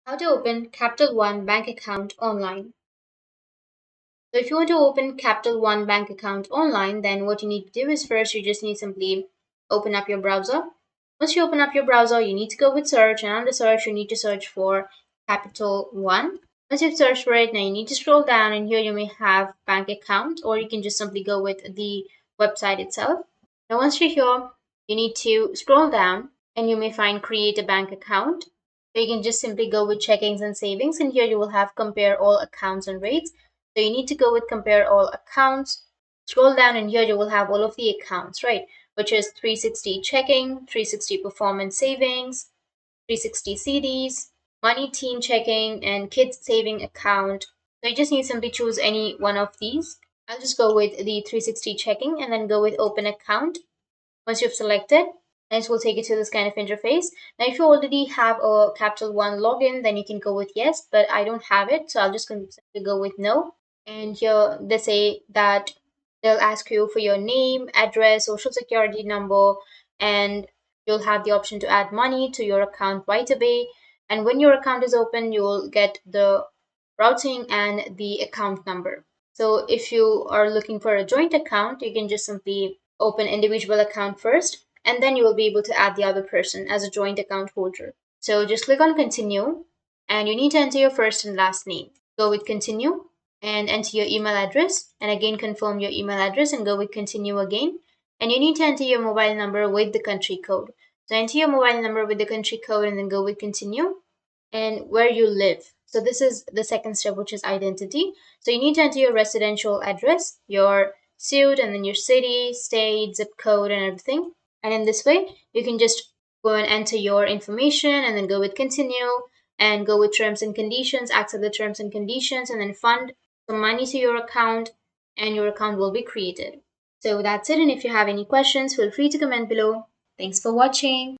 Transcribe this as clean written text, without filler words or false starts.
How to open Capital One bank account online. So if you want to open Capital One bank account online, then what you need to do is first you just need simply open up your browser. Once you open up your browser, you need to go with search, and under search you need to search for Capital One. Once you've searched for it, now you need to scroll down, and here you may have bank account, or you can just simply go with the website itself. Now once you're here, you need to scroll down and you may find create a bank account. So you can just simply go with checkings and savings, and here you will have compare all accounts and rates. So you need to go with compare all accounts. Scroll down and here you will have all of the accounts, right? Which is 360 checking, 360 performance savings, 360 CDs, money teen checking, and kids saving account. So you just need to simply choose any one of these. I'll just go with the 360 checking and then go with open account. Once you've selected, this will take you to this kind of interface. Now, if you already have a Capital One login, then you can go with yes, but I don't have it, so I'll just simply go with no. And here they say that they'll ask you for your name, address, social security number, and you'll have the option to add money to your account right away. And when your account is open, you'll get the routing and the account number. So if you are looking for a joint account, you can just simply open individual account first, and then you will be able to add the other person as a joint account holder. So just click on continue, and you need to enter your first and last name. Go with continue and enter your email address, and again confirm your email address and go with continue again. And you need to enter your mobile number with the country code. So enter your mobile number with the country code and then go with continue, and where you live. So this is the second step, which is identity. So you need to enter your residential address, your suit, and then your city, state, zip code, and everything. And in this way, you can just go and enter your information and then go with continue and go with terms and conditions, accept the terms and conditions, and then fund some money to your account, and your account will be created. So that's it. And if you have any questions, feel free to comment below. Thanks for watching.